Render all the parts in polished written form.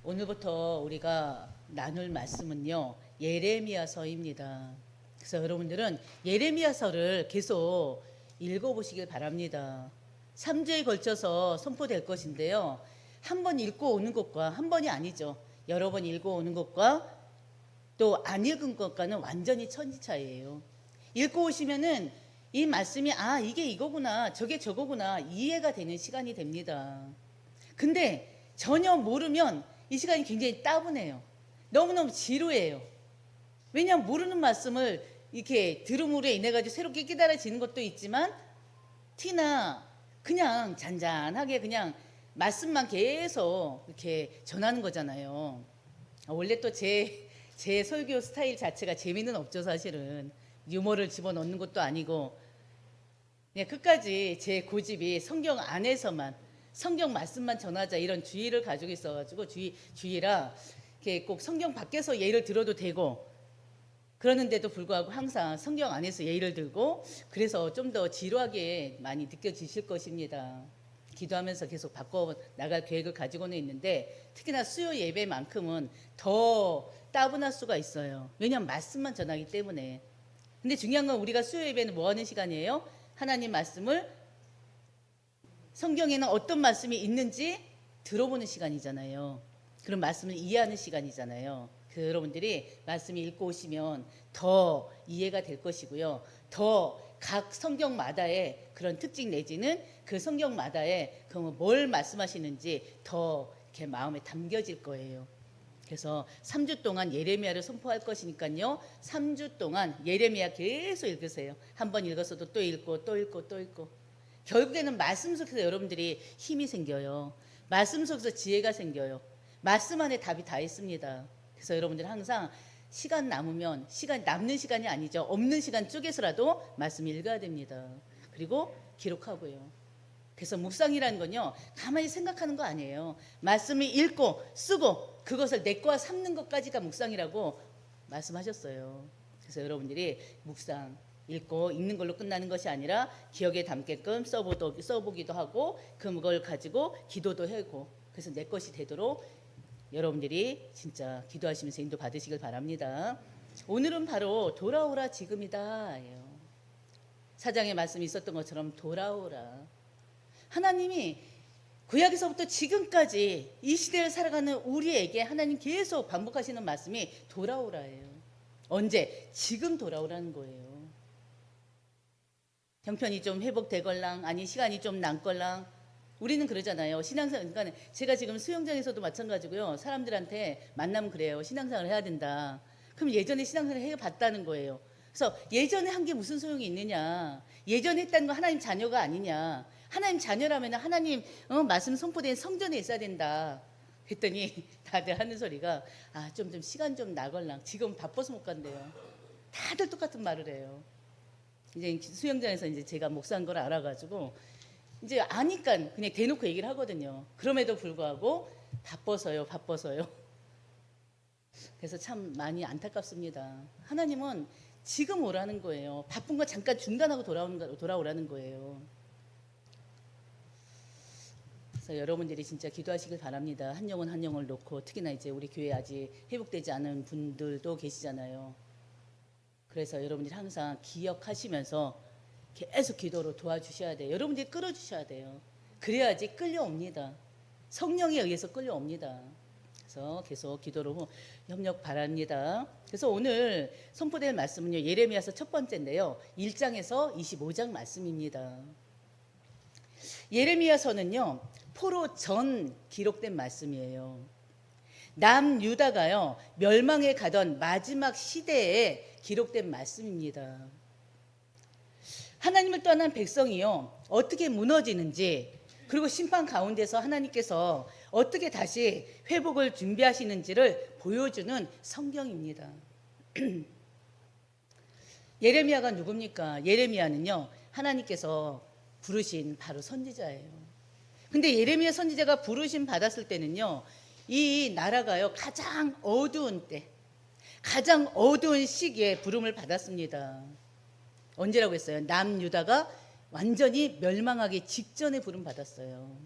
오늘부터 우리가 나눌 말씀은요, 예레미야서입니다. 그래서 여러분들은 예레미야서를 계속 읽어보시길 바랍니다. 3주에 걸쳐서 선포될 것인데요. 한 번 읽고 오는 것과 한 번이 아니죠. 여러 번 읽고 오는 것과 또 안 읽은 것과는 완전히 천지 차이예요. 읽고 오시면은 이 말씀이 이게 이거구나, 저게 저거구나 이해가 되는 시간이 됩니다. 근데 전혀 모르면 이 시간이 굉장히 따분해요. 너무너무 지루해요. 왜냐하면 모르는 말씀을 이렇게 들음으로 인해 가지고 새롭게 깨달아지는 것도 있지만 티나 그냥 잔잔하게 그냥 말씀만 계속 이렇게 전하는 거잖아요. 원래 또 제 설교 스타일 자체가 재미는 없죠. 사실은 유머를 집어넣는 것도 아니고 그냥 끝까지 제 고집이 성경 안에서만 성경 말씀만 전하자 이런 주의를 가지고 있어가지고 주의라 이렇게 꼭 성경 밖에서 예를 들어도 되고 그러는데도 불구하고 항상 성경 안에서 예를 들고 그래서 좀 더 지루하게 많이 느껴지실 것입니다. 기도하면서 계속 바꿔 나갈 계획을 가지고는 있는데 특히나 수요 예배만큼은 더 따분할 수가 있어요. 왜냐하면 말씀만 전하기 때문에. 근데 중요한 건 우리가 수요 예배는 뭐 하는 시간이에요? 하나님 말씀을 성경에는 어떤 말씀이 있는지 들어보는 시간이잖아요. 그런 말씀을 이해하는 시간이잖아요. 그 여러분들이 말씀 읽고 오시면 더 이해가 될 것이고요. 더 각 성경마다의 그런 특징 내지는 그 성경마다의 뭘 말씀하시는지 더 이렇게 마음에 담겨질 거예요. 그래서 3주 동안 예레미야를 선포할 것이니까요. 3주 동안 예레미야 계속 읽으세요. 한 번 읽었어도 또 읽고 또 읽고 또 읽고. 결국에는 말씀 속에서 여러분들이 힘이 생겨요. 말씀 속에서 지혜가 생겨요. 말씀 안에 답이 다 있습니다. 그래서 여러분들 항상 시간 남으면 남는 시간이 아니죠. 없는 시간 쪼개서라도 말씀 읽어야 됩니다. 그리고 기록하고요. 그래서 묵상이라는 건요. 가만히 생각하는 거 아니에요. 말씀을 읽고 쓰고 그것을 내 거와 삼는 것까지가 묵상이라고 말씀하셨어요. 그래서 여러분들이 묵상 읽고 읽는 걸로 끝나는 것이 아니라 기억에 담게끔 써보기도 하고 그걸 가지고 기도도 하고 그래서 내 것이 되도록 여러분들이 진짜 기도하시면서 인도 받으시길 바랍니다. 오늘은 바로 돌아오라 지금이다. 사장의 말씀이 있었던 것처럼 돌아오라. 하나님이 구약에서부터 지금까지 이 시대를 살아가는 우리에게 하나님 계속 반복하시는 말씀이 돌아오라예요. 언제? 지금 돌아오라는 거예요. 형편이 좀 회복되걸랑 아니 시간이 좀 남걸랑 우리는 그러잖아요. 신앙생활, 그러니까 제가 지금 수영장에서도 마찬가지고요. 사람들한테 만나면 그래요. 신앙생활을 해야 된다. 그럼 예전에 신앙생활을 해봤다는 거예요. 그래서 예전에 한 게 무슨 소용이 있느냐. 예전에 했다는 건 하나님 자녀가 아니냐. 하나님 자녀라면 하나님 말씀 선포된 성전에 있어야 된다. 했더니 다들 하는 소리가 좀 시간 좀 나걸랑 지금 바빠서 못 간대요. 다들 똑같은 말을 해요. 이제 수영장에서 이제 제가 목사한 걸 알아가지고 이제 아니까 그냥 대놓고 얘기를 하거든요. 그럼에도 불구하고 바빠서요. 그래서 참 많이 안타깝습니다. 하나님은 지금 오라는 거예요. 바쁜 거 잠깐 중단하고 돌아오라는 거예요. 그래서 여러분들이 진짜 기도하시길 바랍니다. 한 영혼 한 영혼을 놓고 특히나 이제 우리 교회 아직 회복되지 않은 분들도 계시잖아요. 그래서 여러분들이 항상 기억하시면서 계속 기도로 도와주셔야 돼요. 여러분들이 끌어주셔야 돼요. 그래야지 끌려옵니다. 성령에 의해서 끌려옵니다. 그래서 계속 기도로 협력 바랍니다. 그래서 오늘 선포될 말씀은요. 예레미야서 첫 번째인데요. 1장에서 25장 말씀입니다. 예레미야서는요. 포로 전 기록된 말씀이에요. 남유다가요. 멸망에 가던 마지막 시대에 기록된 말씀입니다. 하나님을 떠난 백성이요. 어떻게 무너지는지 그리고 심판 가운데서 하나님께서 어떻게 다시 회복을 준비하시는지를 보여주는 성경입니다. 예레미야가 누굽니까? 예레미야는요. 하나님께서 부르신 바로 선지자예요. 근데 예레미야 선지자가 부르심 받았을 때는요. 이 나라가요. 가장 어두운 때 가장 어두운 시기에 부름을 받았습니다. 언제라고 했어요? 남유다가 완전히 멸망하기 직전에 부름 받았어요.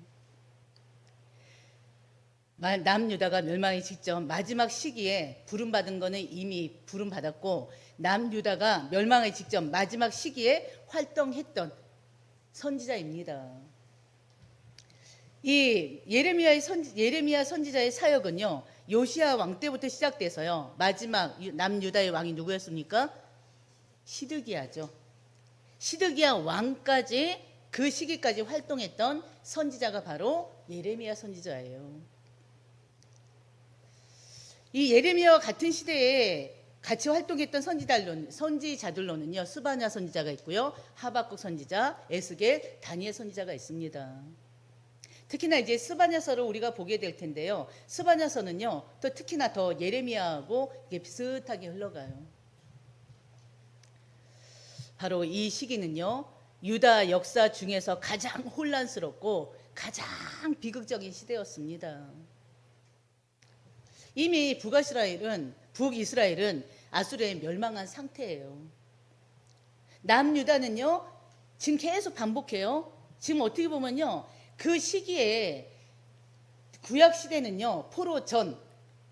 남유다가 멸망의 직전 마지막 시기에 부름받은 거는 이미 부름받았고, 남유다가 멸망의 직전 마지막 시기에 활동했던 선지자입니다. 이 예레미야 선지자의 사역은요, 요시야 왕 때부터 시작돼서요, 마지막 남유다의 왕이 누구였습니까? 시드기야죠. 시드기야 왕까지, 그 시기까지 활동했던 선지자가 바로 예레미야 선지자예요. 이 예레미야와 같은 시대에 같이 활동했던 선지자들로는요, 스바냐 선지자가 있고요, 하박국 선지자, 에스겔, 다니엘 선지자가 있습니다. 특히나 이제 스바냐서를 우리가 보게 될 텐데요, 스바냐서는요, 또 특히나 더 예레미야하고 이게 비슷하게 흘러가요. 바로 이 시기는요, 유다 역사 중에서 가장 혼란스럽고 가장 비극적인 시대였습니다. 이미 북이스라엘은 아수르에 멸망한 상태예요. 남유다는요, 지금 계속 반복해요. 지금 어떻게 보면요, 그 시기에 구약 시대는요, 포로 전,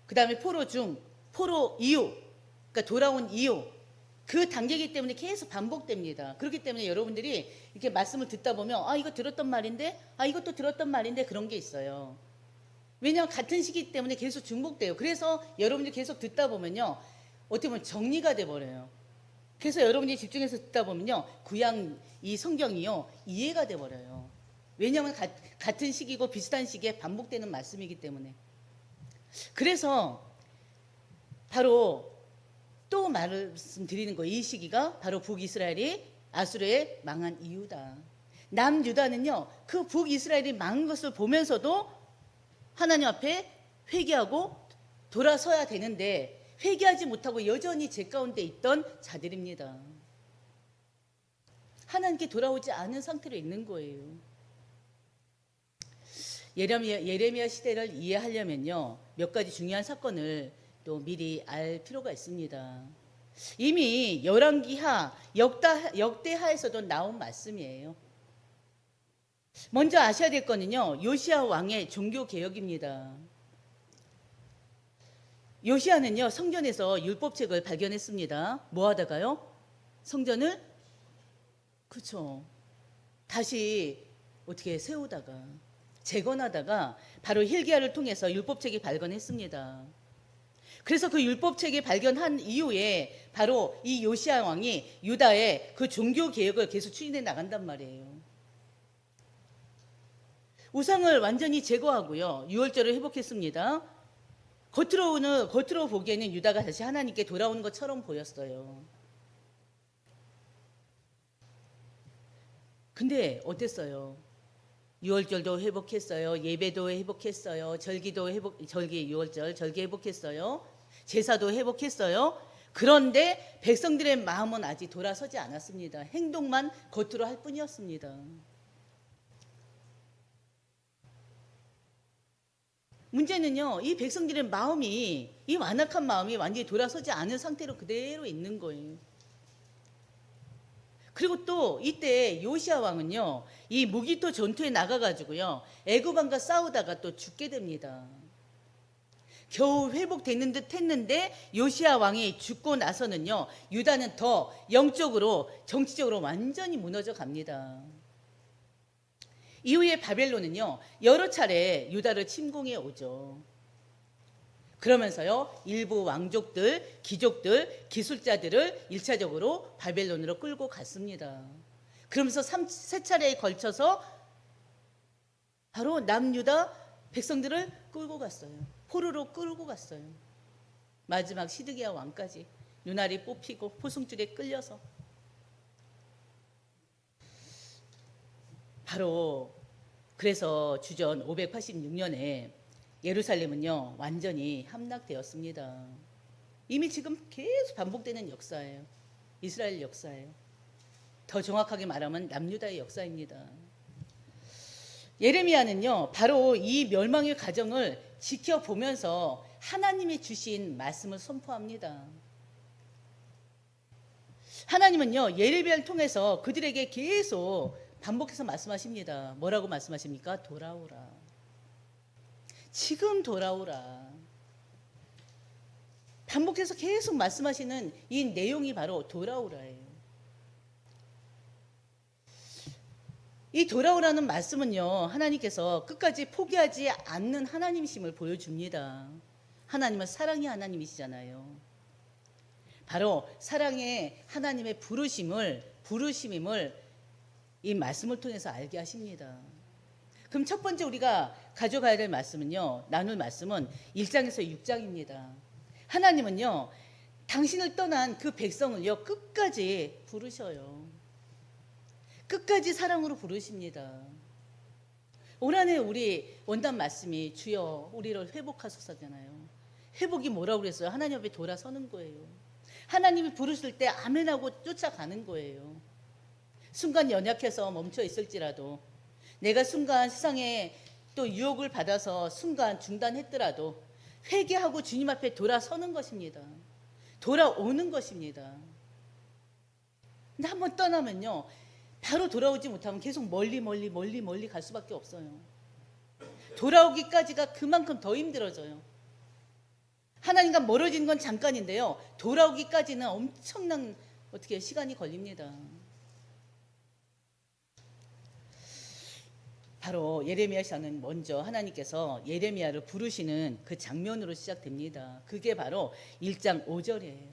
그 다음에 포로 중, 포로 이후, 그러니까 돌아온 이후, 그 단계이기 때문에 계속 반복됩니다. 그렇기 때문에 여러분들이 이렇게 말씀을 듣다 보면, 아, 이거 들었던 말인데, 아, 이것도 들었던 말인데, 그런 게 있어요. 왜냐하면 같은 시기 때문에 계속 중복돼요. 그래서 여러분들이 계속 듣다 보면요, 어떻게 보면 정리가 돼버려요. 그래서 여러분들이 집중해서 듣다 보면요, 구약 이 성경이요, 이해가 돼버려요. 왜냐하면 같은 시기고 비슷한 시기에 반복되는 말씀이기 때문에. 그래서 바로 또 말씀드리는 거예요. 이 시기가 바로 북이스라엘이 아수르에 망한 이유다. 남유다는요, 그 북이스라엘이 망한 것을 보면서도 하나님 앞에 회개하고 돌아서야 되는데 회개하지 못하고 여전히 죄 가운데 있던 자들입니다. 하나님께 돌아오지 않은 상태로 있는 거예요. 예레미야 시대를 이해하려면요, 몇 가지 중요한 사건을 또 미리 알 필요가 있습니다. 이미 열왕기하, 역대하에서도 나온 말씀이에요. 먼저 아셔야 될 거는요, 요시야 왕의 종교 개혁입니다. 요시야는요, 성전에서 율법책을 발견했습니다. 뭐 하다가요? 성전을, 그렇죠, 다시 어떻게 세우다가, 재건하다가 바로 hilki야를 통해서 율법책이 발견했습니다. 그래서 그 율법책이 발견한 이후에 바로 이 요시야 왕이 유다의 그 종교 개혁을 계속 추진해 나간단 말이에요. 우상을 완전히 제거하고요, 유월절을 회복했습니다. 겉으로 보기에는 유다가 다시 하나님께 돌아오는 것처럼 보였어요. 근데 어땠어요? 유월절도 회복했어요. 예배도 회복했어요. 절기 유월절 절기 회복했어요. 제사도 회복했어요. 그런데 백성들의 마음은 아직 돌아서지 않았습니다. 행동만 겉으로 할 뿐이었습니다. 문제는요, 이 백성들의 마음이, 이 완악한 마음이 완전히 돌아서지 않은 상태로 그대로 있는 거예요. 그리고 또 이때 요시야 왕은요, 이 무기토 전투에 나가가지고요, 애굽 왕과 싸우다가 또 죽게 됩니다. 겨우 회복되는 듯 했는데 요시야 왕이 죽고 나서는요, 유다는 더 영적으로 정치적으로 완전히 무너져 갑니다. 이후에 바벨론은요, 여러 차례 유다를 침공해 오죠. 그러면서요, 일부 왕족들, 귀족들, 기술자들을 1차적으로 바벨론으로 끌고 갔습니다. 그러면서 세 차례에 걸쳐서 바로 남유다 백성들을 끌고 갔어요. 포로로 끌고 갔어요. 마지막 시드기야 왕까지 눈알이 뽑히고 포승줄에 끌려서. 바로 그래서 주전 586년에 예루살렘은요, 완전히 함락되었습니다. 이미 지금 계속 반복되는 역사예요. 이스라엘 역사예요. 더 정확하게 말하면 남유다의 역사입니다. 예레미야는요, 바로 이 멸망의 과정을 지켜보면서 하나님이 주신 말씀을 선포합니다. 하나님은요, 예레미야를 통해서 그들에게 계속 반복해서 말씀하십니다. 뭐라고 말씀하십니까? 돌아오라. 지금 돌아오라. 반복해서 계속 말씀하시는 이 내용이 바로 돌아오라예요. 이 돌아오라는 말씀은요, 하나님께서 끝까지 포기하지 않는 하나님이심을 보여줍니다. 하나님은 사랑의 하나님이시잖아요. 바로 사랑의 하나님의 부르심임을 이 말씀을 통해서 알게 하십니다. 그럼 첫 번째 우리가 가져가야 될 말씀은요, 나눌 말씀은 1장에서 6장입니다. 하나님은요, 당신을 떠난 그 백성을요, 끝까지 부르셔요. 끝까지 사랑으로 부르십니다. 올 한해 우리 원단 말씀이 주여 우리를 회복하소서잖아요. 회복이 뭐라고 그랬어요? 하나님 앞에 돌아서는 거예요. 하나님이 부르실 때 아멘하고 쫓아가는 거예요. 순간 연약해서 멈춰 있을지라도, 내가 순간 세상에 또 유혹을 받아서 순간 중단했더라도 회개하고 주님 앞에 돌아서는 것입니다. 돌아오는 것입니다. 근데 한번 떠나면요, 바로 돌아오지 못하면 계속 멀리 갈 수밖에 없어요. 돌아오기까지가 그만큼 더 힘들어져요. 하나님과 멀어지는 건 잠깐인데요, 돌아오기까지는 엄청난 시간이 걸립니다. 바로 예레미야서는 먼저 하나님께서 예레미야를 부르시는 그 장면으로 시작됩니다. 그게 바로 1장 5절이에요.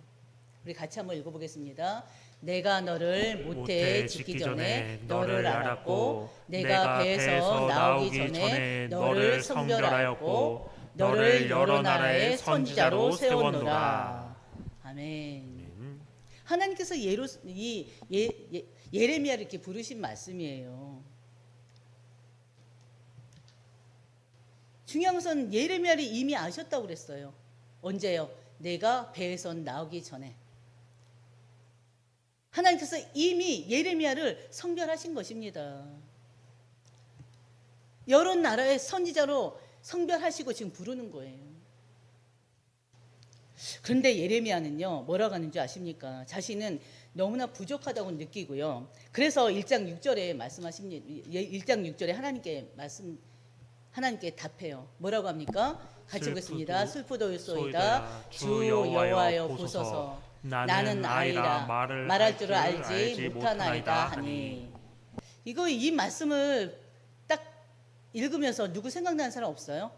우리 같이 한번 읽어보겠습니다. 내가 너를 모태에 짓기 전에 너를 알았고, 내가 배에서 나오기 전에 너를 성별하였고, 너를 여러 나라의 선지자로 세웠노라. 아멘. 하나님께서 예레미야를 이렇게 부르신 말씀이에요. 중요한 것은 예레미야를 이미 아셨다고 그랬어요. 언제요? 내가 배에서 나오기 전에. 하나님께서 이미 예레미야를 성별하신 것입니다. 여러 나라의 선지자로 성별하시고 지금 부르는 거예요. 그런데 예레미야는요, 뭐라고 하는지 아십니까? 자신은 너무나 부족하다고 느끼고요. 그래서 1장 6절에 말씀하십니다. 1장 6절에 하나님께 답해요. 뭐라고 합니까? 같이 보겠습니다. 슬프도소이다. 주 여호와여 보소서. 나는 아이라 말할 줄을 알지 못하나이다 하니. 이 말씀을 딱 읽으면서 누구 생각나는 사람 없어요?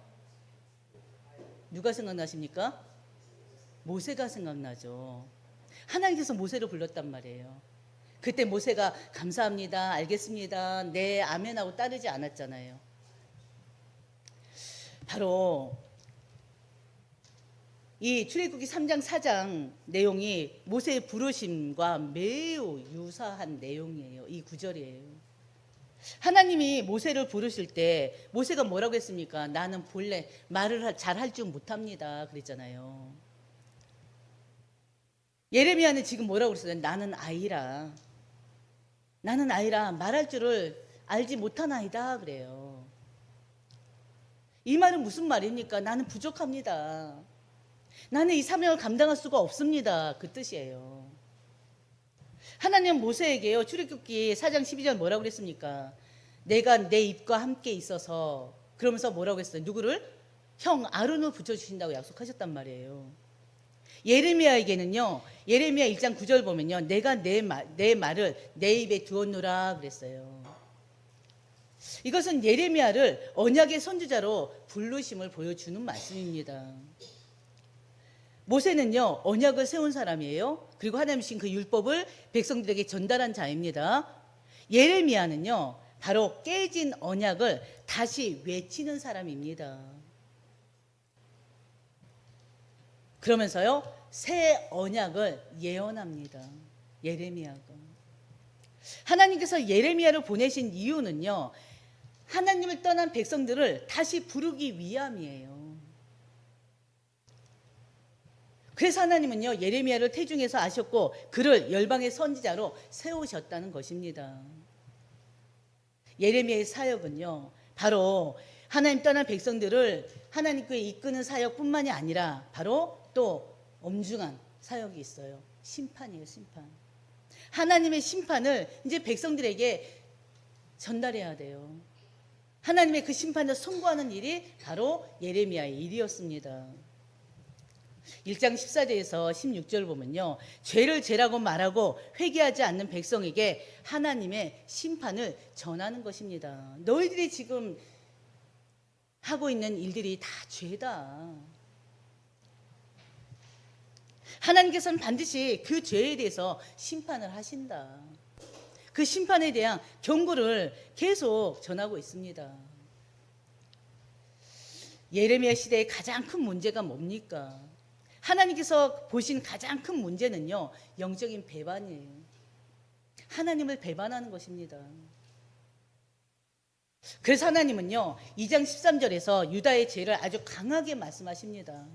누가 생각나십니까? 모세가 생각나죠. 하나님께서 모세를 불렀단 말이에요. 그때 모세가 감사합니다, 알겠습니다, 네, 아멘하고 따르지 않았잖아요. 바로 이 출애굽기 3장 4장 내용이 모세의 부르심과 매우 유사한 내용이에요. 이 구절이에요. 하나님이 모세를 부르실 때 모세가 뭐라고 했습니까? 나는 본래 말을 잘 할 줄 못합니다 그랬잖아요. 예레미야는 지금 뭐라고 그랬어요? 나는 아이라 말할 줄을 알지 못하나이다 그래요. 이 말은 무슨 말입니까? 나는 부족합니다. 나는 이 사명을 감당할 수가 없습니다. 그 뜻이에요. 하나님은 모세에게요, 출애굽기 4장 12절 뭐라고 그랬습니까? 내가 내 입과 함께 있어서, 그러면서 뭐라고 했어요? 누구를? 형 아론을 붙여주신다고 약속하셨단 말이에요. 예레미야에게는요, 예레미야 1장 9절 보면요, 내가 내 말을 내 입에 두었노라 그랬어요. 이것은 예레미야를 언약의 선지자로 부르심을 보여주는 말씀입니다. 모세는요, 언약을 세운 사람이에요. 그리고 하나님 주신 그 율법을 백성들에게 전달한 자입니다. 예레미야는요, 바로 깨진 언약을 다시 외치는 사람입니다. 그러면서요, 새 언약을 예언합니다. 예레미야가. 하나님께서 예레미야를 보내신 이유는요, 하나님을 떠난 백성들을 다시 부르기 위함이에요. 그래서 하나님은요, 예레미야를 태중에서 아셨고 그를 열방의 선지자로 세우셨다는 것입니다. 예레미야의 사역은요, 바로 하나님 떠난 백성들을 하나님께 이끄는 사역뿐만이 아니라 바로 또 엄중한 사역이 있어요. 심판이에요, 심판. 하나님의 심판을 이제 백성들에게 전달해야 돼요. 하나님의 그 심판을 선고하는 일이 바로 예레미야의 일이었습니다. 1장 14절에서 16절 보면요, 죄를 죄라고 말하고 회개하지 않는 백성에게 하나님의 심판을 전하는 것입니다. 너희들이 지금 하고 있는 일들이 다 죄다. 하나님께서는 반드시 그 죄에 대해서 심판을 하신다. 그 심판에 대한 경고를 계속 전하고 있습니다. 예레미야 시대의 가장 큰 문제가 뭡니까? 하나님께서 보신 가장 큰 문제는요, 영적인 배반이에요. 하나님을 배반하는 것입니다. 그래서 하나님은요, 2장 13절에서 유다의 죄를 아주 강하게 말씀하십니다.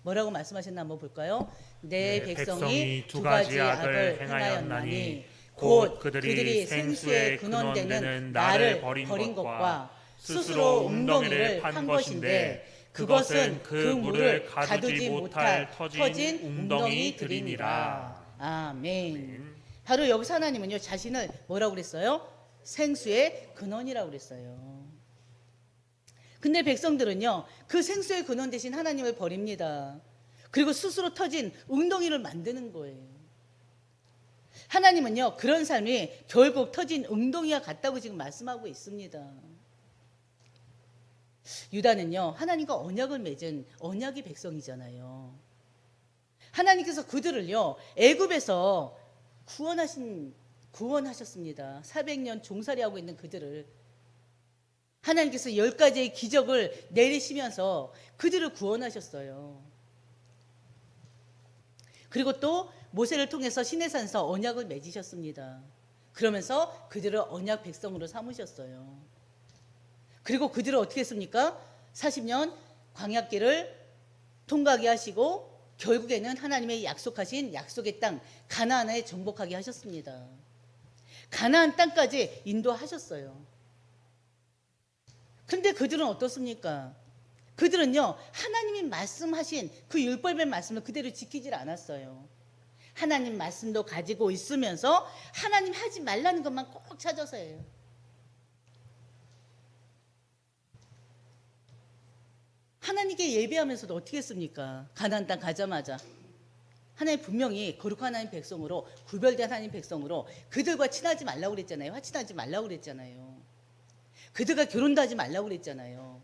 뭐라고 말씀하셨나 한번 볼까요? 내 백성이 두 가지 악을 행하였나니 곧 그들이 생수의 근원되는 나를 버린 것과 스스로 웅덩이를 판 것인데 그것은 그 물을 가두지 못할 터진 웅덩이들이니라. 아멘. 바로 여기서 하나님은요, 자신을 뭐라고 그랬어요? 생수의 근원이라고 그랬어요. 근데 백성들은요, 그 생수의 근원 대신 하나님을 버립니다. 그리고 스스로 터진 웅덩이를 만드는 거예요. 하나님은요, 그런 삶이 결국 터진 웅덩이와 같다고 지금 말씀하고 있습니다. 유다는요, 하나님과 언약을 맺은 언약의 백성이잖아요. 하나님께서 그들을요, 애굽에서 구원하셨습니다. 400년 종살이하고 있는 그들을 하나님께서 10가지의 기적을 내리시면서 그들을 구원하셨어요. 그리고 또 모세를 통해서 시내산에서 언약을 맺으셨습니다. 그러면서 그들을 언약 백성으로 삼으셨어요. 그리고 그들을 어떻게 했습니까? 40년 광야길을 통과하게 하시고 결국에는 하나님의 약속하신 약속의 땅 가나안에 정복하게 하셨습니다. 가나안 땅까지 인도하셨어요. 근데 그들은 어떻습니까? 그들은요, 하나님이 말씀하신 그 율법의 말씀을 그대로 지키질 않았어요. 하나님 말씀도 가지고 있으면서 하나님 하지 말라는 것만 꼭 찾아서 해요. 하나님께 예배하면서도 어떻게 했습니까? 가나안 땅 가자마자 하나님 분명히 거룩한 하나님 백성으로, 구별된 하나님 백성으로 그들과 친하지 말라고 그랬잖아요. 화친하지 말라고 그랬잖아요. 그들과 결혼도 하지 말라고 그랬잖아요.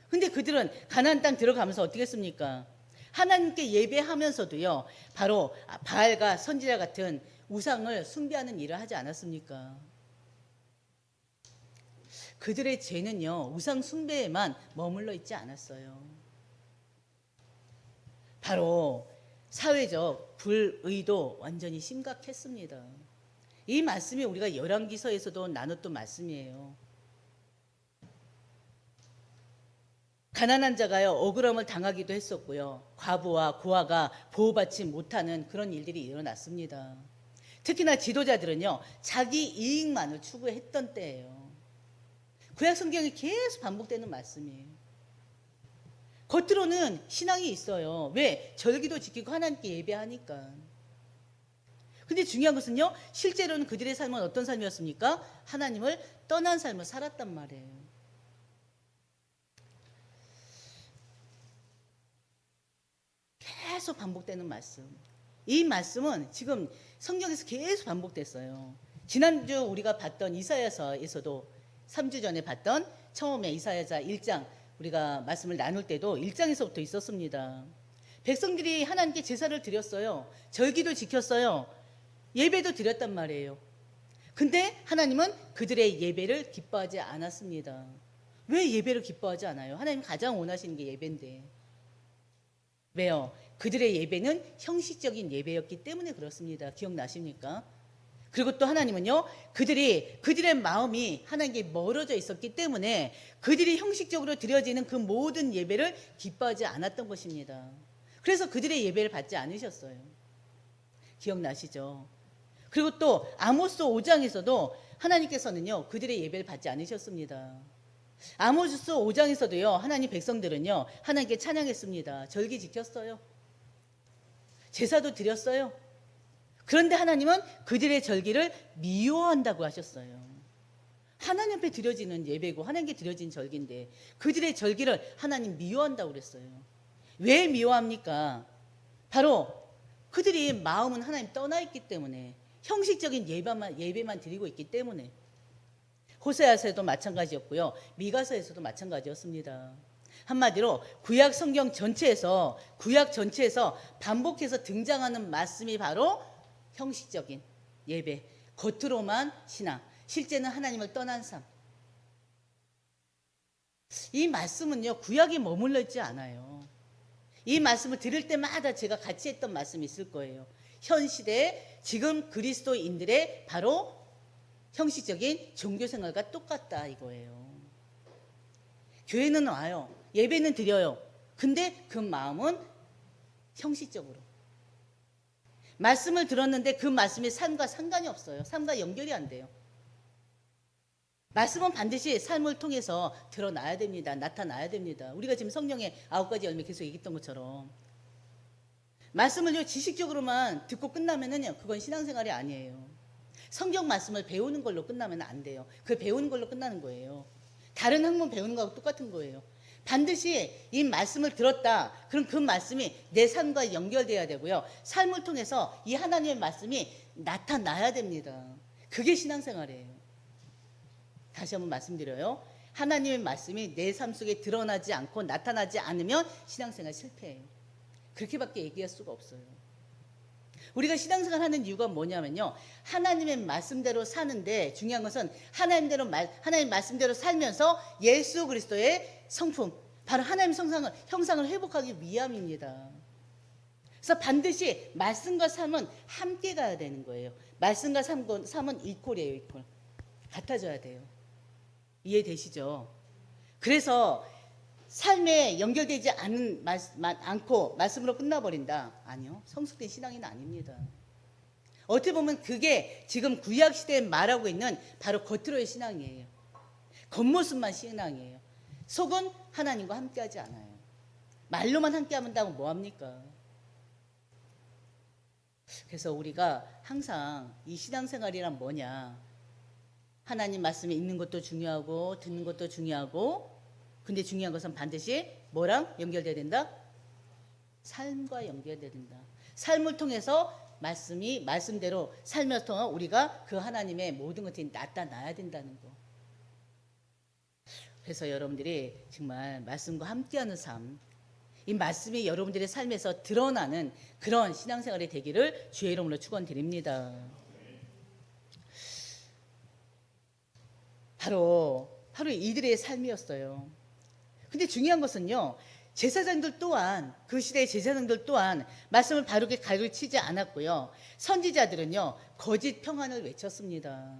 근데 그들은 가나안 땅 들어가면서 어떻게 했습니까? 하나님께 예배하면서도요, 바로 바알과 선지자 같은 우상을 숭배하는 일을 하지 않았습니까? 그들의 죄는요, 우상 숭배에만 머물러 있지 않았어요. 바로 사회적 불의도 완전히 심각했습니다. 이 말씀이 우리가 열왕기서에서도 나눴던 말씀이에요. 가난한 자가요, 억울함을 당하기도 했었고요. 과부와 고아가 보호받지 못하는 그런 일들이 일어났습니다. 특히나 지도자들은요, 자기 이익만을 추구했던 때예요. 구약 성경이 계속 반복되는 말씀이에요. 겉으로는 신앙이 있어요. 왜? 절기도 지키고 하나님께 예배하니까. 근데 중요한 것은요, 실제로는 그들의 삶은 어떤 삶이었습니까? 하나님을 떠난 삶을 살았단 말이에요. 계속 반복되는 말씀. 이 말씀은 지금 성경에서 계속 반복됐어요. 지난주 우리가 봤던 이사야서에서도 3주 전에 봤던 처음에 이사야서 1장 우리가 말씀을 나눌 때도 1장에서부터 있었습니다. 백성들이 하나님께 제사를 드렸어요. 절기도 지켰어요. 예배도 드렸단 말이에요. 근데 하나님은 그들의 예배를 기뻐하지 않았습니다. 왜 예배를 기뻐하지 않아요? 하나님 가장 원하시는 게 예배인데. 왜요? 그들의 예배는 형식적인 예배였기 때문에 그렇습니다. 기억나십니까? 그리고 또 하나님은요, 그들의 마음이 하나님께 멀어져 있었기 때문에 그들이 형식적으로 드려지는 그 모든 예배를 기뻐하지 않았던 것입니다. 그래서 그들의 예배를 받지 않으셨어요. 기억나시죠? 그리고 또 아모스 5장에서도 하나님께서는요, 그들의 예배를 받지 않으셨습니다. 아모스 5장에서도요, 하나님 백성들은요, 하나님께 찬양했습니다. 절기 지켰어요. 제사도 드렸어요. 그런데 하나님은 그들의 절기를 미워한다고 하셨어요. 하나님 앞에 드려지는 예배고 하나님께 드려진 절기인데 그들의 절기를 하나님 미워한다고 그랬어요. 왜 미워합니까? 바로 그들이 마음은 하나님 떠나 있기 때문에 형식적인 예배만 드리고 있기 때문에. 호세아서에도 마찬가지였고요. 미가서에서도 마찬가지였습니다. 한마디로 구약 전체에서 반복해서 등장하는 말씀이 바로 형식적인 예배, 겉으로만 신앙, 실제는 하나님을 떠난 삶. 이 말씀은요, 구약에 머물러 있지 않아요. 이 말씀을 들을 때마다 제가 같이 했던 말씀이 있을 거예요. 현 시대에 지금 그리스도인들의 바로 형식적인 종교 생활과 똑같다 이거예요. 교회는 와요. 예배는 드려요. 근데 그 마음은 형식적으로. 말씀을 들었는데 그 말씀이 삶과 상관이 없어요. 삶과 연결이 안 돼요. 말씀은 반드시 삶을 통해서 드러나야 됩니다. 나타나야 됩니다. 우리가 지금 성령의 9가지 열매 계속 얘기했던 것처럼 말씀을 지식적으로만 듣고 끝나면은요, 그건 신앙생활이 아니에요. 성경 말씀을 배우는 걸로 끝나면 안 돼요. 그 배우는 걸로 끝나는 거예요. 다른 학문 배우는 거하고 똑같은 거예요. 반드시 이 말씀을 들었다. 그럼 그 말씀이 내 삶과 연결돼야 되고요. 삶을 통해서 이 하나님의 말씀이 나타나야 됩니다. 그게 신앙생활이에요. 다시 한번 말씀드려요. 하나님의 말씀이 내 삶 속에 드러나지 않고 나타나지 않으면 신앙생활 실패해요. 그렇게밖에 얘기할 수가 없어요. 우리가 신앙생활 하는 이유가 뭐냐면요, 하나님의 말씀대로 사는데 중요한 것은 하나님 말씀대로 살면서 예수 그리스도의 성품, 바로 하나님 형상을 회복하기 위함입니다. 그래서 반드시 말씀과 삶은 함께 가야 되는 거예요. 말씀과 삶은 이퀄이에요. 이퀄. 같아져야 돼요. 이해되시죠? 그래서 삶에 연결되지 않고 말씀으로 끝나버린다. 아니요. 성숙된 신앙인은 아닙니다. 어떻게 보면 그게 지금 구약시대에 말하고 있는 바로 겉으로의 신앙이에요. 겉모습만 신앙이에요. 속은 하나님과 함께하지 않아요. 말로만 함께한다고 뭐합니까? 그래서 우리가 항상 이 신앙생활이란 뭐냐, 하나님 말씀에 읽는 것도 중요하고 듣는 것도 중요하고, 근데 중요한 것은 반드시 뭐랑 연결돼야 된다? 삶과 연결돼야 된다. 삶을 통해서 말씀대로 살면서 우리가 그 하나님의 모든 것들이 나타나야 된다는 거. 그래서 여러분들이 정말 말씀과 함께하는 삶, 이 말씀이 여러분들의 삶에서 드러나는 그런 신앙생활이 되기를 주의 이름으로 축원드립니다. 바로 이들의 삶이었어요. 근데 중요한 것은요, 제사장들 또한, 그 시대의 제사장들 또한 말씀을 바르게 가르치지 않았고요, 선지자들은요 거짓 평안을 외쳤습니다.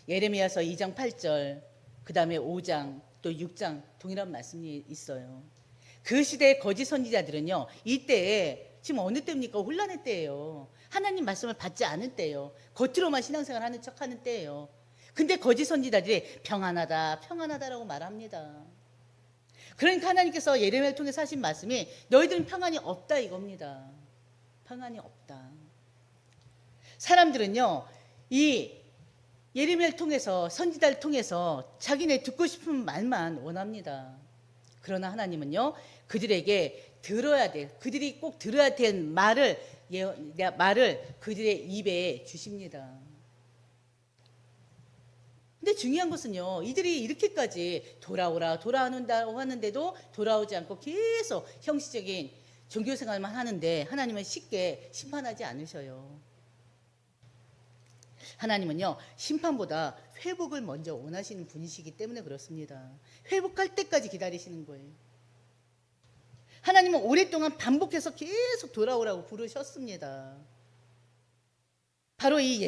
예레미야서 2장 8절, 그 다음에 5장 또 6장 동일한 말씀이 있어요. 그 시대의 거짓 선지자들은요, 이때에 지금 어느 때입니까? 혼란의 때예요. 하나님 말씀을 받지 않을 때예요. 겉으로만 신앙생활 하는 척하는 때예요. 근데 거짓 선지자들이 평안하다라고 말합니다. 그러니까 하나님께서 예레미야를 통해서 하신 말씀이 너희들은 평안이 없다 이겁니다. 평안이 없다. 사람들은요, 이 예레미야를 통해서, 선지자를 통해서 자기네 듣고 싶은 말만 원합니다. 그러나 하나님은요, 그들에게 그들이 꼭 들어야 될 말을 그들의 입에 주십니다. 근데 중요한 것은요, 이들이 이렇게까지 돌아온다고 하는데도 돌아오지 않고 계속 형식적인 종교생활만 하는데 하나님은 쉽게 심판하지 않으셔요. 하나님은요, 심판보다 회복을 먼저 원하시는 분이시기 때문에 그렇습니다. 회복할 때까지 기다리시는 거예요. 하나님은 오랫동안 반복해서 계속 돌아오라고 부르셨습니다. 바로 이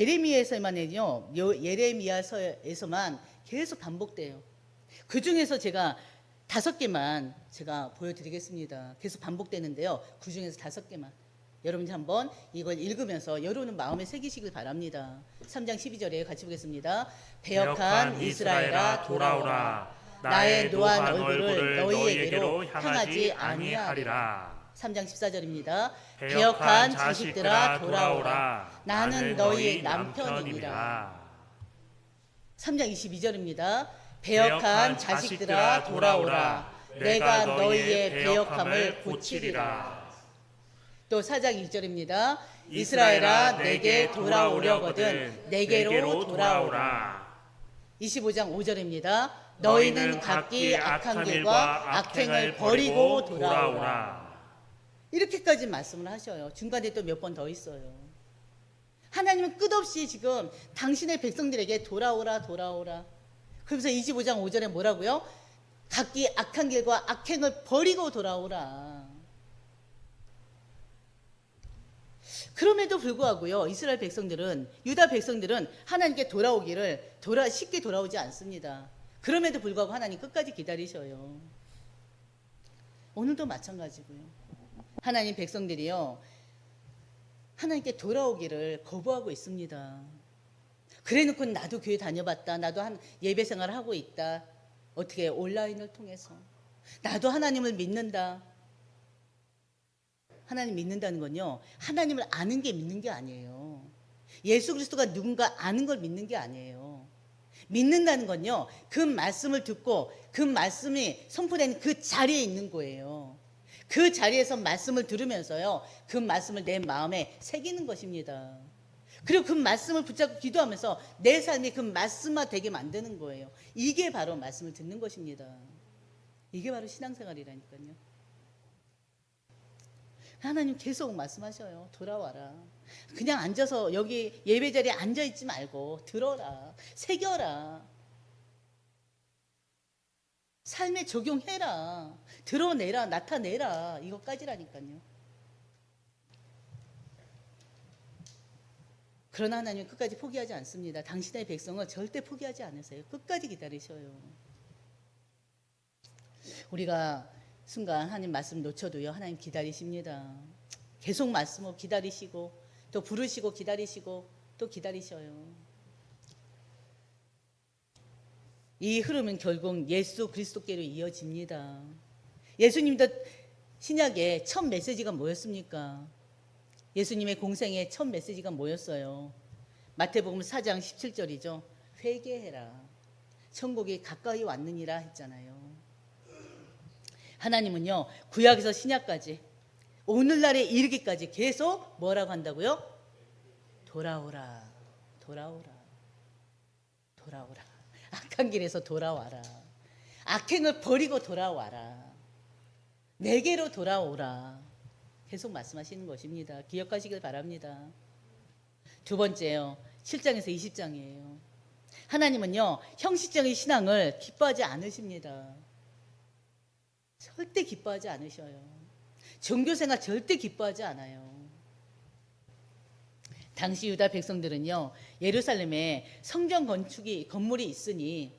예레미야서에서만 계속 반복돼요. 그 중에서 제가 5개만 제가 보여드리겠습니다. 계속 반복되는데요, 그 중에서 5개만 여러분이 한번 이걸 읽으면서 여러분 마음에 새기시길 바랍니다. 3장 12절에 같이 보겠습니다. 배역한 이스라엘아 돌아오라. 나의 노한 얼굴을 너희에게로 향하지 아니하리라. 3장 14절입니다. 배역한 자식들아 돌아오라. 나는 너희 남편이니라. 3장 22절입니다. 배역한 자식들아 돌아오라. 내가 너희의 배역함을 고치리라. 또 4장 1절입니다. 이스라엘아 내게 돌아오려거든 내게로 돌아오라. 25장 5절입니다. 너희는 각기 악한 길과 악행을 버리고 돌아오라. 이렇게까지 말씀을 하셔요. 중간에 또 몇 번 더 있어요. 하나님은 끝없이 지금 당신의 백성들에게 돌아오라 돌아오라. 그러면서 25장 5절에 뭐라고요? 각기 악한 길과 악행을 버리고 돌아오라. 그럼에도 불구하고요, 이스라엘 백성들은, 유다 백성들은 하나님께 돌아오기를 쉽게 돌아오지 않습니다. 그럼에도 불구하고 하나님 끝까지 기다리셔요. 오늘도 마찬가지고요. 하나님 백성들이요, 하나님께 돌아오기를 거부하고 있습니다. 그래놓고 나도 교회 다녀봤다. 나도 예배 생활을 하고 있다. 어떻게 온라인을 통해서. 나도 하나님을 믿는다. 하나님 믿는다는 건요, 하나님을 아는 게 믿는 게 아니에요. 예수 그리스도가 누군가 아는 걸 믿는 게 아니에요. 믿는다는 건요, 그 말씀을 듣고 그 말씀이 선포되는 그 자리에 있는 거예요. 그 자리에서 말씀을 들으면서요, 그 말씀을 내 마음에 새기는 것입니다. 그리고 그 말씀을 붙잡고 기도하면서 내 삶이 그 말씀만 되게 만드는 거예요. 이게 바로 말씀을 듣는 것입니다. 이게 바로 신앙생활이라니까요. 하나님 계속 말씀하셔요. 돌아와라. 그냥 앉아서 여기 예배 자리에 앉아있지 말고 들어라. 새겨라. 삶에 적용해라. 드러내라. 나타내라. 이것까지라니까요. 그러나 하나님은 끝까지 포기하지 않습니다. 당신의 백성을 절대 포기하지 않으세요. 끝까지 기다리셔요. 우리가 순간 하나님 말씀 놓쳐도요, 하나님 기다리십니다. 계속 말씀을 기다리시고 또 부르시고 기다리시고 또 기다리셔요. 이 흐름은 결국 예수 그리스도께로 이어집니다. 예수님도 신약의 첫 메시지가 뭐였습니까? 예수님의 공생의 첫 메시지가 뭐였어요? 마태복음 4장 17절이죠. 회개해라. 천국이 가까이 왔느니라 했잖아요. 하나님은요, 구약에서 신약까지 오늘날에 이르기까지 계속 뭐라고 한다고요? 돌아오라. 돌아오라. 돌아오라. 악한 길에서 돌아와라. 악행을 버리고 돌아와라. 내게로 돌아오라. 계속 말씀하시는 것입니다. 기억하시길 바랍니다. 두 번째요, 7장에서 20장이에요. 하나님은요, 형식적인 신앙을 기뻐하지 않으십니다. 절대 기뻐하지 않으셔요. 종교생활 절대 기뻐하지 않아요. 당시 유다 백성들은요, 예루살렘에 성전 건물이 있으니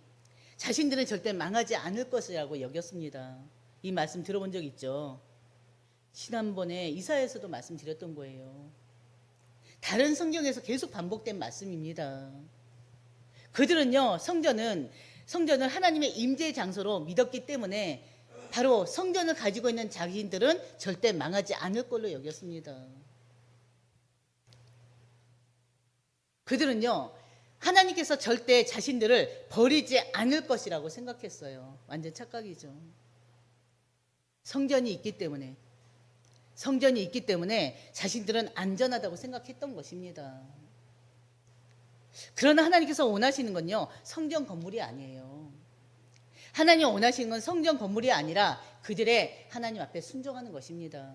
자신들은 절대 망하지 않을 것이라고 여겼습니다. 이 말씀 들어본 적 있죠? 지난번에 이사야에서도 말씀드렸던 거예요. 다른 성경에서 계속 반복된 말씀입니다. 그들은요, 성전을 하나님의 임재의 장소로 믿었기 때문에 바로 성전을 가지고 있는 자신들은 절대 망하지 않을 걸로 여겼습니다. 그들은요, 하나님께서 절대 자신들을 버리지 않을 것이라고 생각했어요. 완전 착각이죠. 성전이 있기 때문에 자신들은 안전하다고 생각했던 것입니다. 그러나 하나님께서 원하시는 건요, 성전 건물이 아니에요. 하나님 원하시는 건 성전 건물이 아니라 그들의 하나님 앞에 순종하는 것입니다.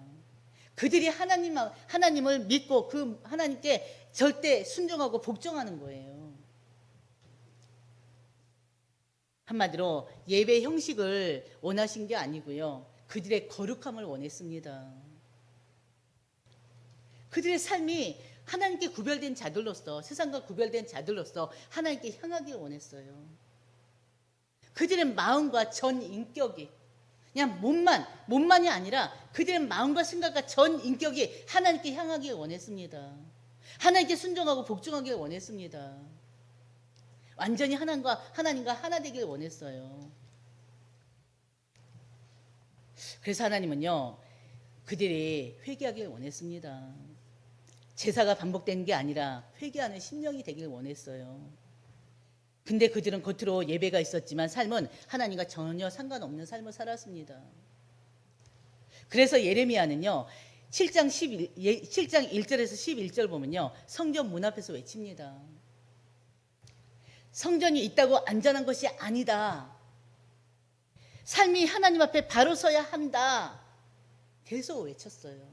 그들이 하나님을 믿고 그 하나님께 절대 순종하고 복종하는 거예요. 한마디로 예배 형식을 원하신 게 아니고요, 그들의 거룩함을 원했습니다. 그들의 삶이 하나님께 구별된 자들로서, 세상과 구별된 자들로서 하나님께 향하길 원했어요. 그들의 마음과 전 인격이, 그냥 몸만이 아니라 그들의 마음과 생각과 전 인격이 하나님께 향하길 원했습니다. 하나님께 순종하고 복종하길 원했습니다. 완전히 하나님과 하나 되길 원했어요. 그래서 하나님은요, 그들이 회개하길 원했습니다. 제사가 반복된 게 아니라 회개하는 심령이 되길 원했어요. 근데 그들은 겉으로 예배가 있었지만 삶은 하나님과 전혀 상관없는 삶을 살았습니다. 그래서 예레미야는요. 7장 1절에서 11절 보면요. 성전 문 앞에서 외칩니다. 성전이 있다고 안전한 것이 아니다. 삶이 하나님 앞에 바로 서야 한다. 계속 외쳤어요.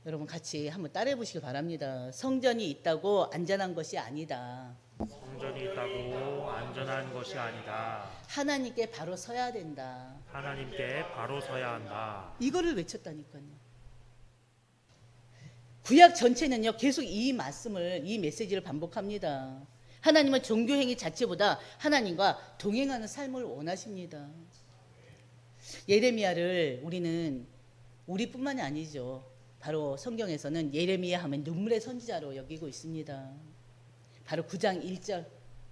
여러분 같이 한번 따라해 보시기 바랍니다. 성전이 있다고 안전한 것이 아니다. 성전이 있다고 안전한 것이 아니다. 하나님께 바로 서야 된다. 하나님께 바로 서야 한다. 이거를 외쳤다니까요. 구약 전체는요 계속 이 말씀을, 이 메시지를 반복합니다. 하나님은 종교행위 자체보다 하나님과 동행하는 삶을 원하십니다. 예레미야를 우리는 우리뿐만이 아니죠. 바로 성경에서는 예레미야 하면 눈물의 선지자로 여기고 있습니다. 바로 9장 1절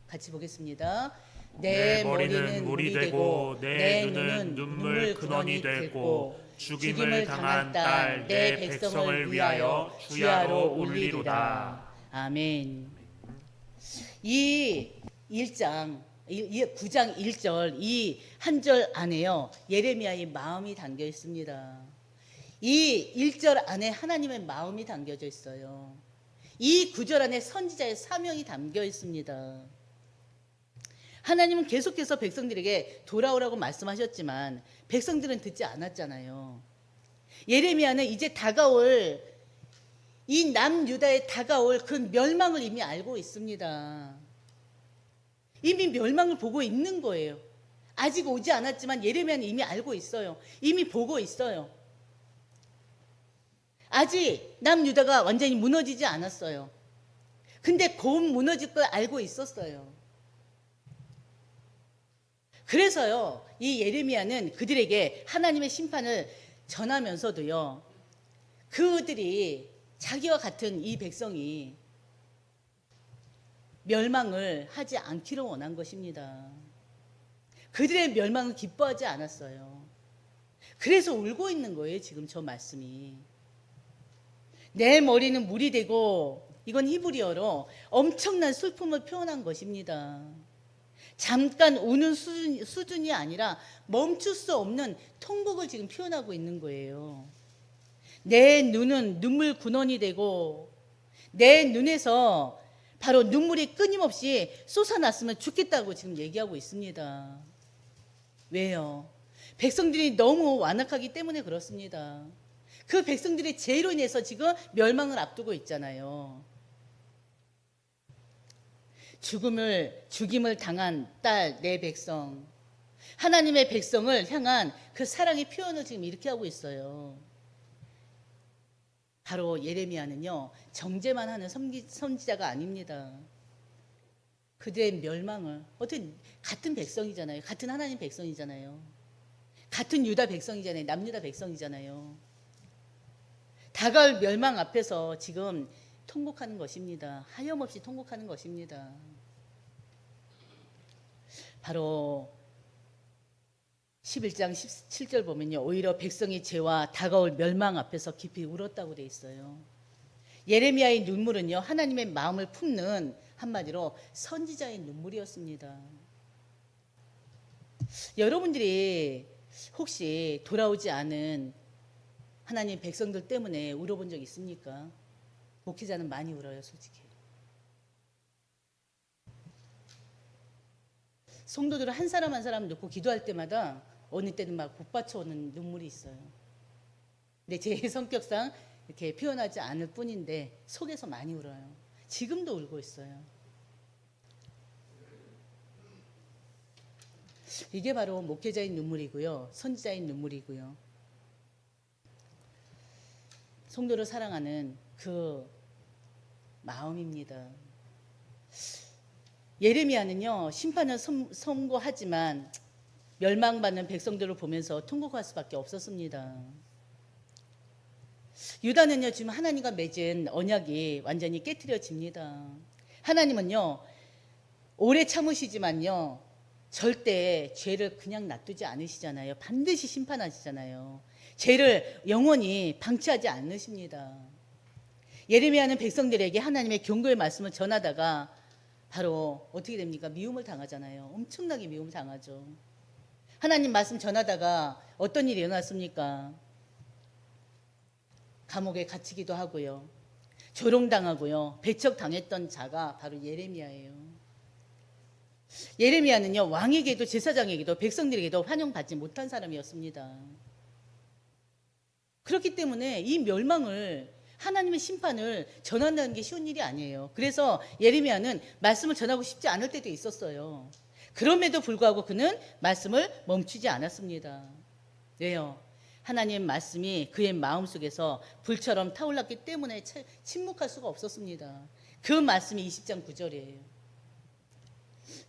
같이 보겠습니다. 내 머리는 물이 되고 내 눈은 눈물 근원이 됐고 죽임을 당한 딸 내 백성을 위하여 주야로 울리리라. 아멘. 이 1장 9장 1절 이 한 절 안에요. 예레미야의 마음이 담겨 있습니다. 이 1절 안에 하나님의 마음이 담겨져 있어요. 이 9절 안에 선지자의 사명이 담겨 있습니다. 하나님은 계속해서 백성들에게 돌아오라고 말씀하셨지만 백성들은 듣지 않았잖아요. 예레미야는 이제 다가올 이 남유다에 다가올 그 멸망을 이미 알고 있습니다. 이미 멸망을 보고 있는 거예요. 아직 오지 않았지만 예레미야는 이미 알고 있어요. 이미 보고 있어요. 아직 남유다가 완전히 무너지지 않았어요. 근데 곧 무너질 걸 알고 있었어요. 그래서요, 이 예레미야는 그들에게 하나님의 심판을 전하면서도요, 그들이 자기와 같은 이 백성이 멸망을 하지 않기를 원한 것입니다. 그들의 멸망을 기뻐하지 않았어요. 그래서 울고 있는 거예요, 지금 저 말씀이. 내 머리는 물이 되고, 이건 히브리어로 엄청난 슬픔을 표현한 것입니다. 잠깐 우는 수준이 아니라 멈출 수 없는 통곡을 지금 표현하고 있는 거예요. 내 눈은 눈물 근원이 되고 내 눈에서 바로 눈물이 끊임없이 쏟아났으면 좋겠다고 지금 얘기하고 있습니다. 왜요? 백성들이 너무 완악하기 때문에 그렇습니다. 그 백성들의 죄로 인해서 지금 멸망을 앞두고 있잖아요. 죽임을 당한 딸 내 백성, 하나님의 백성을 향한 그 사랑의 표현을 지금 이렇게 하고 있어요. 바로 예레미야는요 정죄만 하는 선지자가 아닙니다. 그들의 멸망을 같은 백성이잖아요. 같은 하나님 백성이잖아요. 같은 유다 백성이잖아요. 남유다 백성이잖아요. 다가올 멸망 앞에서 지금 통곡하는 것입니다. 하염없이 통곡하는 것입니다. 바로 11장 17절 보면요. 오히려 백성의 죄와 다가올 멸망 앞에서 깊이 울었다고 돼 있어요. 예레미야의 눈물은요. 하나님의 마음을 품는 한마디로 선지자의 눈물이었습니다. 여러분들이 혹시 돌아오지 않은 하나님 백성들 때문에 울어본 적 있습니까? 목회자는 많이 울어요, 솔직히. 성도들은 한 사람 한 사람 놓고 기도할 때마다 어느 때는 막 복받쳐오는 눈물이 있어요. 근데 제 성격상 이렇게 표현하지 않을 뿐인데 속에서 많이 울어요. 지금도 울고 있어요. 이게 바로 목회자의 눈물이고요. 선지자의 눈물이고요. 성도를 사랑하는 그 마음입니다. 예레미야는요 심판을 선고하지만 멸망받는 백성들을 보면서 통곡할 수밖에 없었습니다. 유다는요 지금 하나님과 맺은 언약이 완전히 깨트려집니다. 하나님은요 오래 참으시지만요 절대 죄를 그냥 놔두지 않으시잖아요. 반드시 심판하시잖아요. 죄를 영원히 방치하지 않으십니다. 예레미야는 백성들에게 하나님의 경고의 말씀을 전하다가 바로 어떻게 됩니까? 미움을 당하잖아요. 엄청나게 미움을 당하죠. 하나님 말씀 전하다가 어떤 일이 일어났습니까? 감옥에 갇히기도 하고요. 조롱당하고요. 배척당했던 자가 바로 예레미야예요. 예레미야는요, 왕에게도 제사장에게도 백성들에게도 환영받지 못한 사람이었습니다. 그렇기 때문에 이 멸망을, 하나님의 심판을 전한다는 게 쉬운 일이 아니에요. 그래서 예레미야는 말씀을 전하고 싶지 않을 때도 있었어요. 그럼에도 불구하고 그는 말씀을 멈추지 않았습니다. 왜요? 하나님 말씀이 그의 마음속에서 불처럼 타올랐기 때문에 침묵할 수가 없었습니다. 그 말씀이 20장 9절이에요.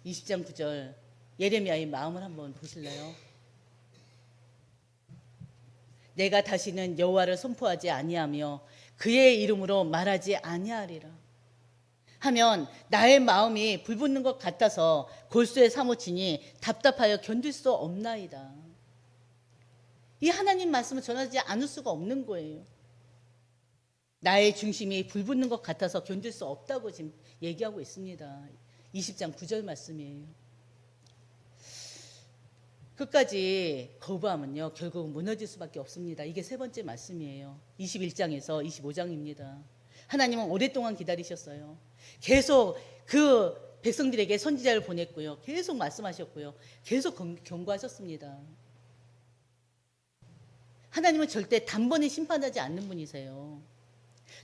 20장 9절 예레미야의 마음을 한번 보실래요? 내가 다시는 여호와를 선포하지 아니하며 그의 이름으로 말하지 아니하리라 하면 나의 마음이 불붙는 것 같아서 골수에 사무치니 답답하여 견딜 수 없나이다. 이 하나님 말씀을 전하지 않을 수가 없는 거예요. 나의 중심이 불붙는 것 같아서 견딜 수 없다고 지금 얘기하고 있습니다. 20장 9절 말씀이에요. 끝까지 거부하면요, 결국은 무너질 수밖에 없습니다. 이게 세 번째 말씀이에요. 21장에서 25장입니다. 하나님은 오랫동안 기다리셨어요. 계속 그 백성들에게 선지자를 보냈고요. 계속 말씀하셨고요. 계속 경고하셨습니다. 하나님은 절대 단번에 심판하지 않는 분이세요.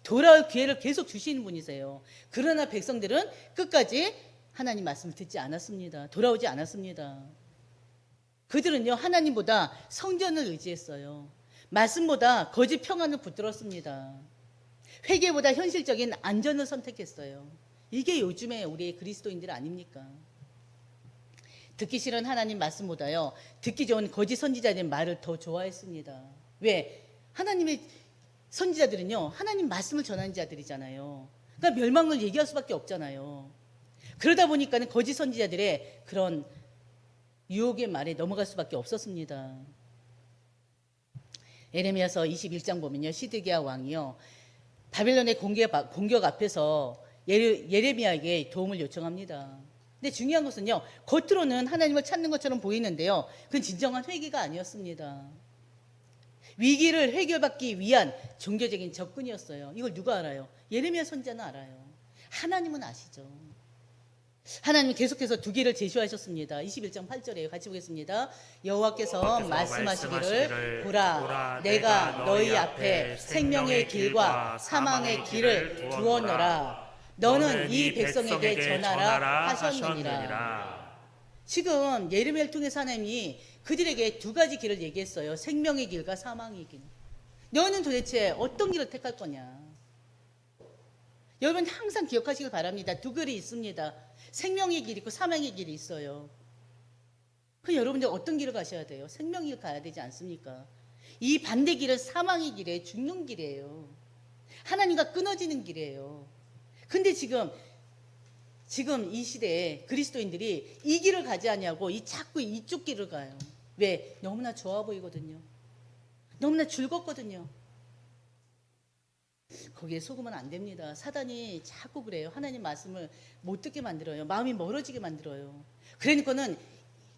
돌아올 기회를 계속 주시는 분이세요. 그러나 백성들은 끝까지 하나님 말씀을 듣지 않았습니다. 돌아오지 않았습니다. 그들은요, 하나님보다 성전을 의지했어요. 말씀보다 거짓 평안을 붙들었습니다. 회개보다 현실적인 안전을 선택했어요. 이게 요즘에 우리 그리스도인들 아닙니까? 듣기 싫은 하나님 말씀보다요, 듣기 좋은 거짓 선지자들의 말을 더 좋아했습니다. 왜? 하나님의 선지자들은요, 하나님 말씀을 전하는 자들이잖아요. 그러니까 멸망을 얘기할 수밖에 없잖아요. 그러다 보니까는 거짓 선지자들의 그런 유혹의 말에 넘어갈 수밖에 없었습니다. 에레미야서 21장 보면요, 시드기야 왕이요, 바벨론의 공격 앞에서 예레미야에게 도움을 요청합니다. 근데 중요한 것은요, 겉으로는 하나님을 찾는 것처럼 보이는데요, 그건 진정한 회개가 아니었습니다. 위기를 해결받기 위한 종교적인 접근이었어요. 이걸 누가 알아요? 예레미야 선지자는 알아요. 하나님은 아시죠. 하나님은 계속해서 두 개를 제시하셨습니다. 21장 8절에요. 같이 보겠습니다. 여호와께서 말씀하시기를 보라, 내가 너희 앞에 생명의 길과 사망의 길을 두었노라. 너는 이 백성에게 전하라 하셨느니라. 지금 예레미야를 통해서 하나님이 그들에게 두 가지 길을 얘기했어요. 생명의 길과 사망의 길. 너는 도대체 어떤 길을 택할 거냐? 여러분 항상 기억하시길 바랍니다. 두 길이 있습니다. 생명의 길이 있고 사망의 길이 있어요. 그럼 여러분들 어떤 길을 가셔야 돼요? 생명의 길 가야 되지 않습니까? 이 반대 길은 사망의 길이에요. 죽는 길이에요. 하나님과 끊어지는 길이에요. 근데 지금 이 시대에 그리스도인들이 이 길을 가지 아니하고 자꾸 이쪽 길을 가요. 왜? 너무나 좋아 보이거든요. 너무나 즐겁거든요. 거기에 속으면 안 됩니다. 사단이 자꾸 그래요. 하나님 말씀을 못 듣게 만들어요. 마음이 멀어지게 만들어요. 그러니까는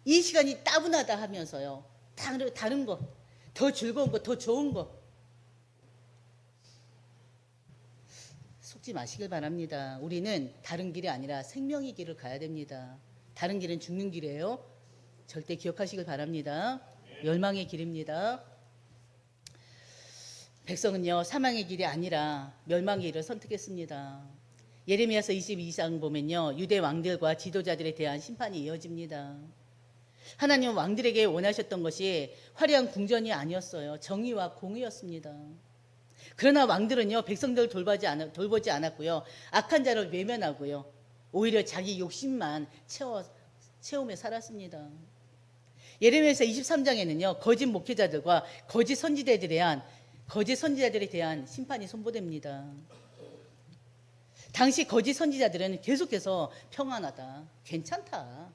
이 시간이 따분하다 하면서요, 다른 거, 더 즐거운 거, 더 좋은 거 속지 마시길 바랍니다. 우리는 다른 길이 아니라 생명의 길을 가야 됩니다. 다른 길은 죽는 길이에요. 절대 기억하시길 바랍니다. 멸망의 길입니다. 백성은요, 사망의 길이 아니라 멸망의 길을 선택했습니다. 예레미야서 22장 보면요, 유대 왕들과 지도자들에 대한 심판이 이어집니다. 하나님은 왕들에게 원하셨던 것이 화려한 궁전이 아니었어요. 정의와 공의였습니다. 그러나 왕들은요, 백성들을 돌보지 않았고요, 악한 자를 외면하고요, 오히려 자기 욕심만 채우며 살았습니다. 예레미야서 23장에는요, 거짓 목회자들과 거짓 선지자들에 대한 심판이 선포됩니다. 당시 거짓 선지자들은 계속해서 평안하다, 괜찮다,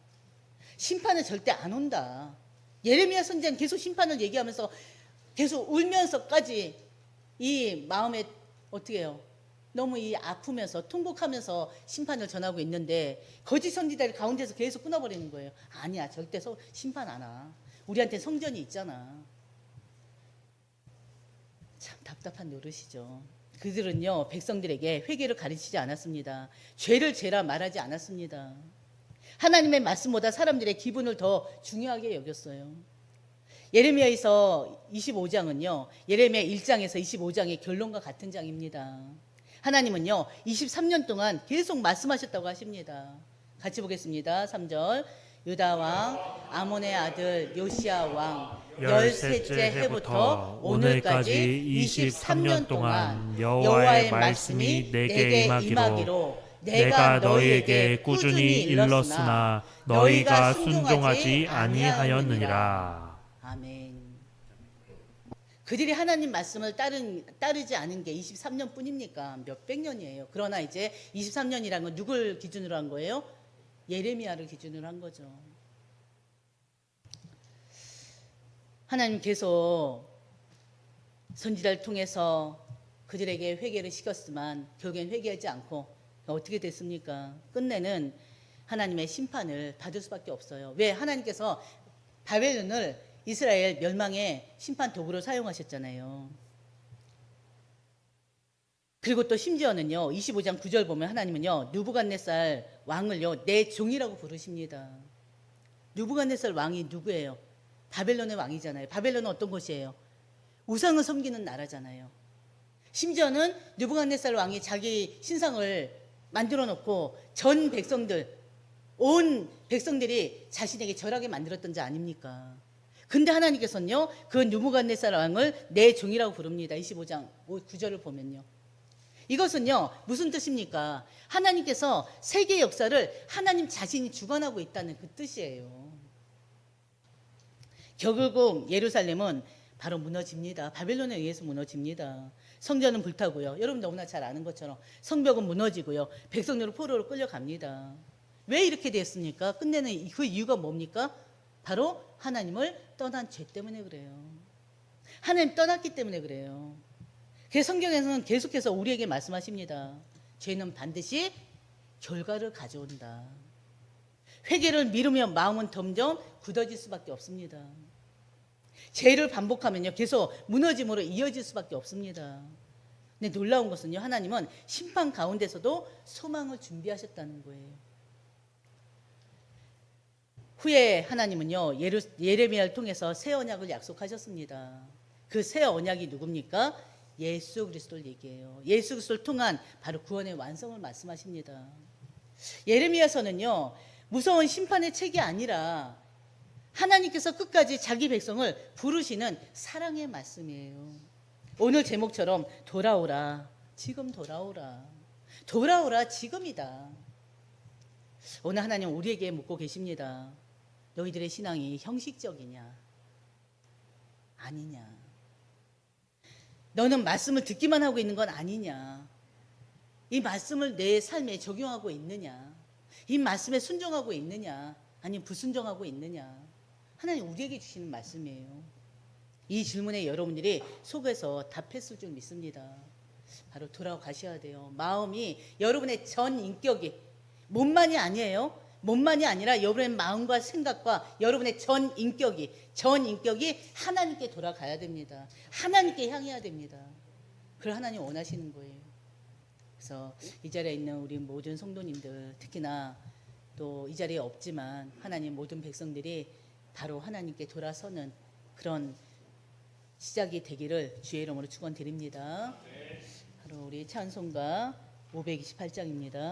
심판은 절대 안 온다. 예레미야 선지자는 계속 심판을 얘기하면서 계속 울면서까지 이 마음에 어떻게 해요? 너무 이 아프면서 통곡하면서 심판을 전하고 있는데 거짓 선지자를 가운데서 계속 끊어버리는 거예요. 아니야, 절대 심판 안 와. 우리한테 성전이 있잖아. 참 답답한 노릇이죠. 그들은요, 백성들에게 회개를 가르치지 않았습니다. 죄를 죄라 말하지 않았습니다. 하나님의 말씀보다 사람들의 기분을 더 중요하게 여겼어요. 예레미야에서 25장은요, 예레미야 1장에서 25장의 결론과 같은 장입니다. 하나님은요, 23년 동안 계속 말씀하셨다고 하십니다. 같이 보겠습니다. 3절. 유다 왕 아몬의 아들 요시야 왕 13째 해부터 오늘까지 23년 동안 여호와의 말씀이 내게 임하기로 내가 너희에게 꾸준히 일렀으나 너희가 순종하지 아니하였느니라. 아멘. 그들이 하나님 말씀을 따르지 않은 게 23년 뿐입니까? 몇백 년이에요. 그러나 이제 23년이라는 건 누굴 기준으로 한 거예요? 예레미야를 기준으로 한 거죠. 하나님께서 선지자를 통해서 그들에게 회개를 시켰지만 결국엔 회개하지 않고 어떻게 됐습니까? 끝내는 하나님의 심판을 받을 수밖에 없어요. 왜? 하나님께서 바벨론을 이스라엘 멸망의 심판 도구로 사용하셨잖아요. 그리고 또 심지어는요, 25장 9절 보면 하나님은요, 느부갓네살 왕을요, 내 종이라고 부르십니다. 느부갓네살 왕이 누구예요? 바벨론의 왕이잖아요. 바벨론은 어떤 곳이에요? 우상을 섬기는 나라잖아요. 심지어는 느부갓네살 왕이 자기 신상을 만들어 놓고 전 백성들, 온 백성들이 자신에게 절하게 만들었던 자 아닙니까? 근데 하나님께서는요, 그 느부갓네살 왕을 내 종이라고 부릅니다. 25장 9절을 보면요. 이것은요, 무슨 뜻입니까? 하나님께서 세계 역사를 하나님 자신이 주관하고 있다는 그 뜻이에요. 결국 예루살렘은 바로 무너집니다. 바벨론에 의해서 무너집니다. 성전은 불타고요. 여러분 너무나 잘 아는 것처럼 성벽은 무너지고요. 백성들은 포로로 끌려갑니다. 왜 이렇게 됐습니까? 끝내는 그 이유가 뭡니까? 바로 하나님을 떠난 죄 때문에 그래요. 하나님 떠났기 때문에 그래요. 그래서 성경에서는 계속해서 우리에게 말씀하십니다. 죄는 반드시 결과를 가져온다. 회개를 미루면 마음은 점점 굳어질 수밖에 없습니다. 죄를 반복하면요, 계속 무너짐으로 이어질 수밖에 없습니다. 근데 놀라운 것은요, 하나님은 심판 가운데서도 소망을 준비하셨다는 거예요. 후에 하나님은요, 예레미야를 통해서 새 언약을 약속하셨습니다. 그 새 언약이 누굽니까? 예수 그리스도를 얘기해요. 예수 그리스도를 통한 바로 구원의 완성을 말씀하십니다. 예레미야서는요, 무서운 심판의 책이 아니라 하나님께서 끝까지 자기 백성을 부르시는 사랑의 말씀이에요. 오늘 제목처럼 돌아오라, 지금 돌아오라, 돌아오라, 지금이다. 오늘 하나님 우리에게 묻고 계십니다. 너희들의 신앙이 형식적이냐 아니냐, 너는 말씀을 듣기만 하고 있는 건 아니냐, 이 말씀을 내 삶에 적용하고 있느냐, 이 말씀에 순종하고 있느냐, 아니면 불순종하고 있느냐. 하나님 우리에게 주시는 말씀이에요. 이 질문에 여러분들이 속에서 답했을 줄 믿습니다. 바로 돌아가셔야 돼요. 마음이, 여러분의 전 인격이, 몸만이 아니에요. 몸만이 아니라 여러분의 마음과 생각과 여러분의 전 인격이 하나님께 돌아가야 됩니다. 하나님께 향해야 됩니다. 그걸 하나님 원하시는 거예요. 그래서 이 자리에 있는 우리 모든 성도님들, 특히나 또 이 자리에 없지만 하나님 모든 백성들이 바로 하나님께 돌아서는 그런 시작이 되기를 주의 이름으로 축원드립니다. 바로 우리 찬송가 528장입니다.